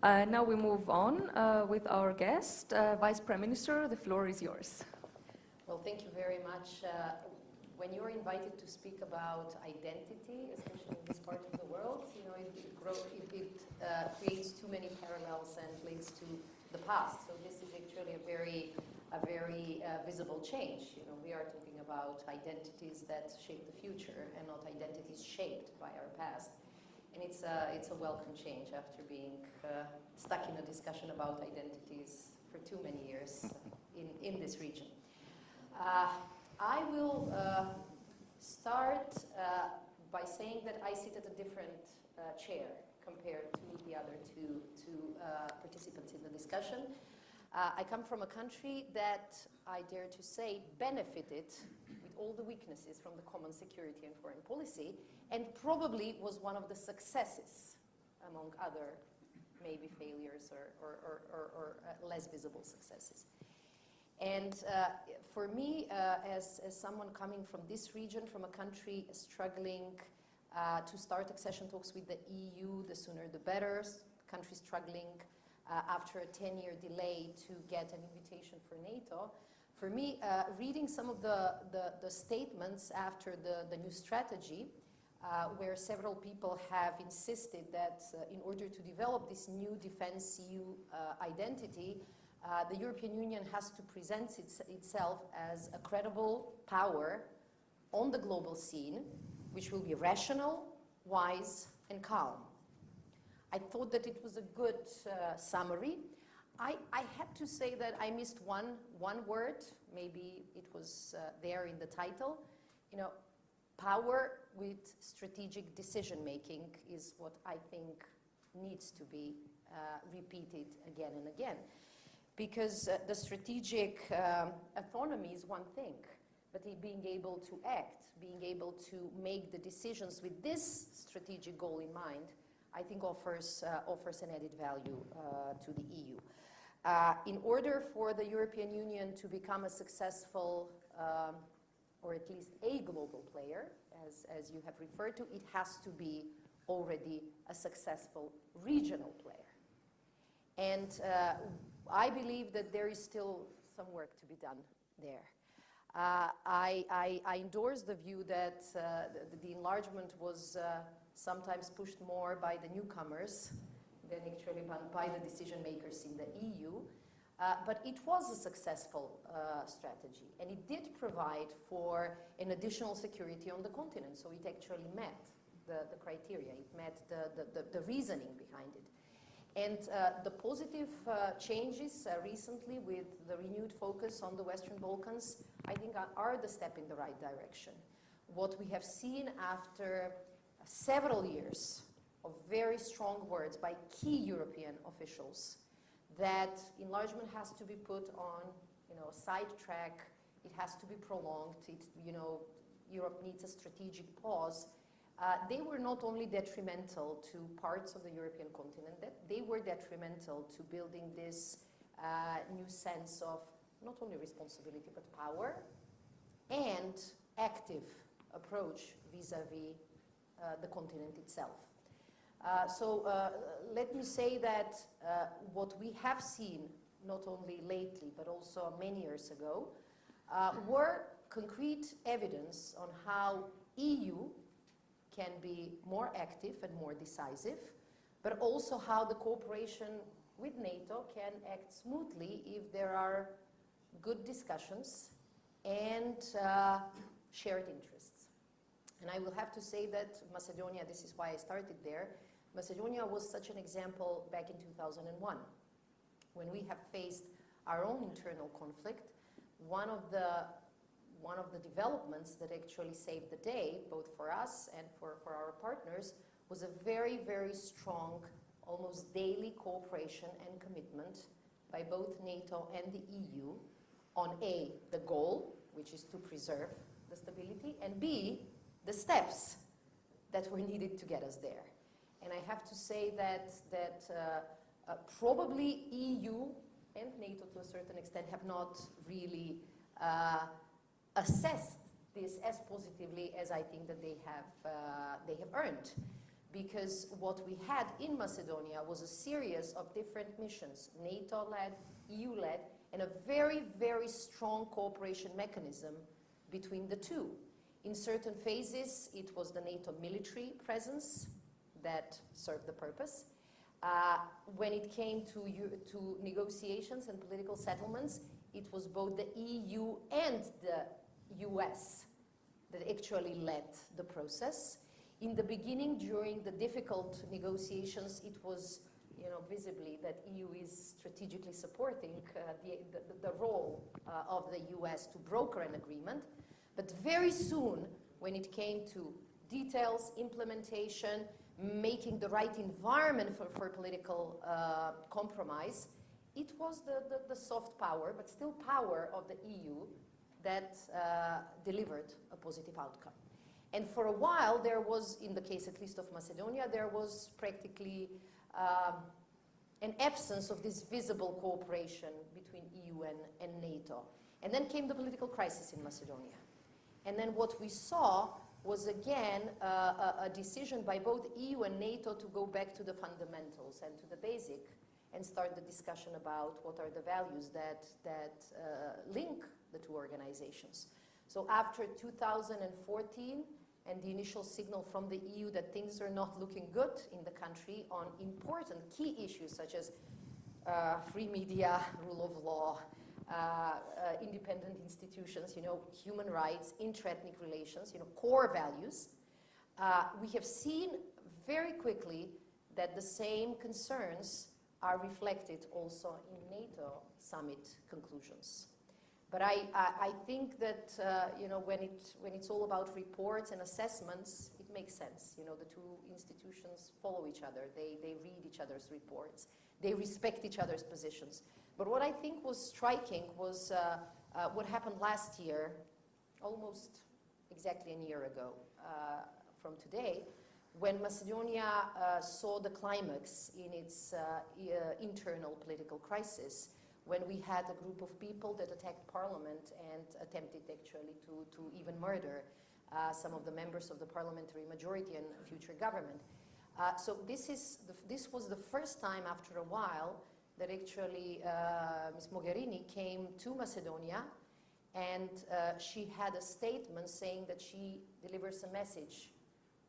Now we move on with our guest, Vice Prime Minister. The floor is yours. Well, thank you very much. When you're invited to speak about identity, especially in this part of the world, you know, it creates too many parallels and links to the past. So this is actually a very visible change. You know, we are talking about identities that shape the future and not identities shaped by our past. And it's a welcome change after being stuck in a discussion about identities for too many years in this region. I will start by saying that I sit at a different chair compared to the other two participants in the discussion. I come from a country that, I dare to say, benefited with all the weaknesses from the common security and foreign policy, and probably was one of the successes among other maybe failures or less visible successes. And for me, as someone coming from this region, from a country struggling to start accession talks with the EU, the sooner the better, country struggling after a 10-year delay to get an invitation for NATO, for me, reading some of the statements after the new strategy, where several people have insisted that in order to develop this new defense EU identity, the European Union has to present itself as a credible power on the global scene, which will be rational, wise, and calm. I thought that it was a good summary. I had to say that I missed one word. Maybe it was there in the title. You know, power with strategic decision-making is what I think needs to be repeated again and again. Because the strategic autonomy is one thing, but being able to act, being able to make the decisions with this strategic goal in mind, I think offers an added value to the EU. In order for the European Union to become a successful, or at least a global player, as you have referred to, it has to be already a successful regional player. And I believe that there is still some work to be done there. I endorse the view that the enlargement was sometimes pushed more by the newcomers than actually by the decision makers in the EU. But it was a successful strategy, and it did provide for an additional security on the continent. So it actually met the criteria, it met the reasoning behind it. And the positive changes recently with the renewed focus on the Western Balkans, I think are the step in the right direction. What we have seen after several years of very strong words by key European officials that enlargement has to be put on, you know, a sidetrack, it has to be prolonged, Europe needs a strategic pause. They were not only detrimental to parts of the European continent, they were detrimental to building this new sense of not only responsibility but power and active approach vis-à-vis the continent itself. So let me say that what we have seen, not only lately but also many years ago, were concrete evidence on how EU can be more active and more decisive, but also how the cooperation with NATO can act smoothly if there are good discussions and shared interests. And I will have to say that Macedonia, this is why I started there, Macedonia was such an example back in 2001. When we have faced our own internal conflict, one of the developments that actually saved the day, both for us and for our partners, was a very, very strong, almost daily cooperation and commitment by both NATO and the EU on A, the goal, which is to preserve the stability, and B, the steps that were needed to get us there. And I have to say that probably EU and NATO to a certain extent have not really assessed this as positively as I think that they have earned. because what we had in Macedonia was a series of different missions, NATO-led, EU-led, and a very, very strong cooperation mechanism between the two. In certain phases, it was the NATO military presence that served the purpose. When it came to negotiations and political settlements, it was both the EU and the US that actually led the process. In the beginning, during the difficult negotiations, it was visibly that EU is strategically supporting the role of the US to broker an agreement. But very soon, when it came to details, implementation, making the right environment for political compromise, it was the soft power, but still power of the EU that delivered a positive outcome. And for a while, there was, in the case at least of Macedonia, there was practically an absence of this visible cooperation between EU and NATO. And then came the political crisis in Macedonia. And then what we saw was again a decision by both EU and NATO to go back to the fundamentals and to the basic and start the discussion about what are the values that link the two organizations. So after 2014 and the initial signal from the EU that things are not looking good in the country on important key issues such as free media, rule of law, independent institutions, human rights, inter-ethnic relations, core values, we have seen very quickly that the same concerns are reflected also in NATO summit conclusions. But I think that when it's all about reports and assessments, it makes sense. The two institutions follow each other. They read each other's reports. They respect each other's positions. But what I think was striking was what happened last year, almost exactly a year ago from today, when Macedonia saw the climax in its internal political crisis, when we had a group of people that attacked parliament and attempted actually to even murder some of the members of the parliamentary majority and future government. So this was the first time after a while that actually Ms. Mogherini came to Macedonia, and she had a statement saying that she delivers a message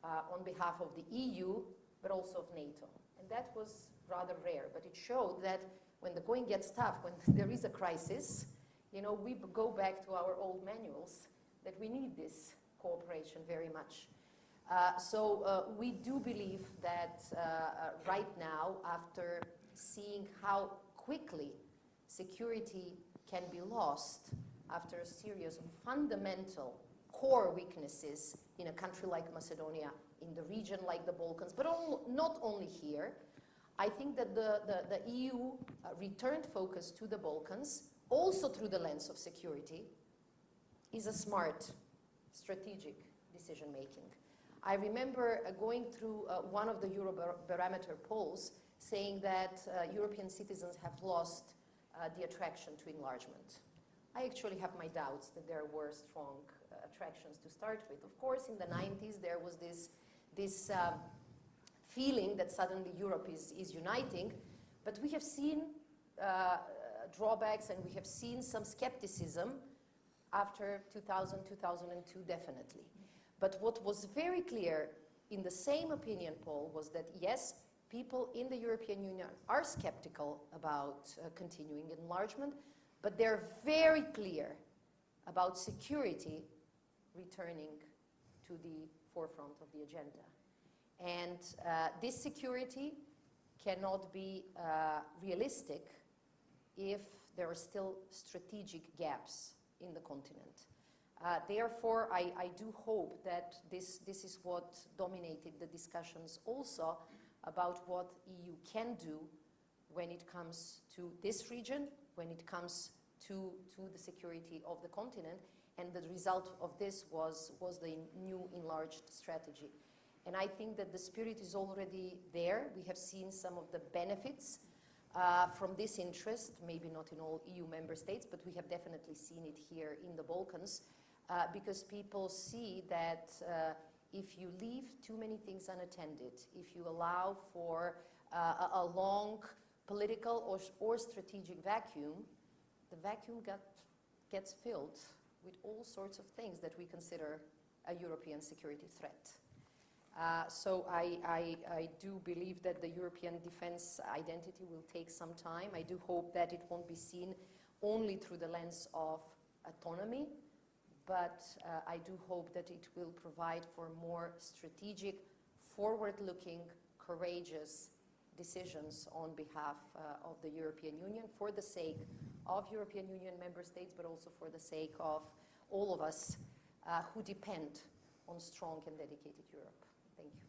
on behalf of the EU, but also of NATO. And that was rather rare, but it showed that when the going gets tough, when there is a crisis, we go back to our old manuals that we need this cooperation very much. So we do believe that right now, after seeing how quickly security can be lost after a series of fundamental core weaknesses in a country like Macedonia, in the region like the Balkans, but not only here, I think that the EU returned focus to the Balkans, also through the lens of security, is a smart, strategic decision-making. I remember going through one of the Eurobarometer polls saying that European citizens have lost the attraction to enlargement. I actually have my doubts that there were strong attractions to start with. Of course, in the 90s, there was this feeling that suddenly Europe is uniting, but we have seen drawbacks and we have seen some skepticism after 2000, 2002, definitely. But what was very clear in the same opinion poll was that, yes, people in the European Union are skeptical about continuing enlargement, but they're very clear about security returning to the forefront of the agenda. And this security cannot be realistic if there are still strategic gaps in the continent. Therefore, I do hope that this is what dominated the discussions also about what EU can do when it comes to this region, when it comes to the security of the continent, and the result of this was the new enlarged strategy. And I think that the spirit is already there. We have seen some of the benefits from this interest, maybe not in all EU member states, but we have definitely seen it here in the Balkans, because people see that if you leave too many things unattended, if you allow for a long political or strategic vacuum, the vacuum gets filled with all sorts of things that we consider a European security threat. So I do believe that the European defense identity will take some time. I do hope that it won't be seen only through the lens of autonomy, but I do hope that it will provide for more strategic, forward-looking, courageous decisions on behalf of the European Union for the sake of European Union member states, but also for the sake of all of us who depend on strong and dedicated Europe. Thank you.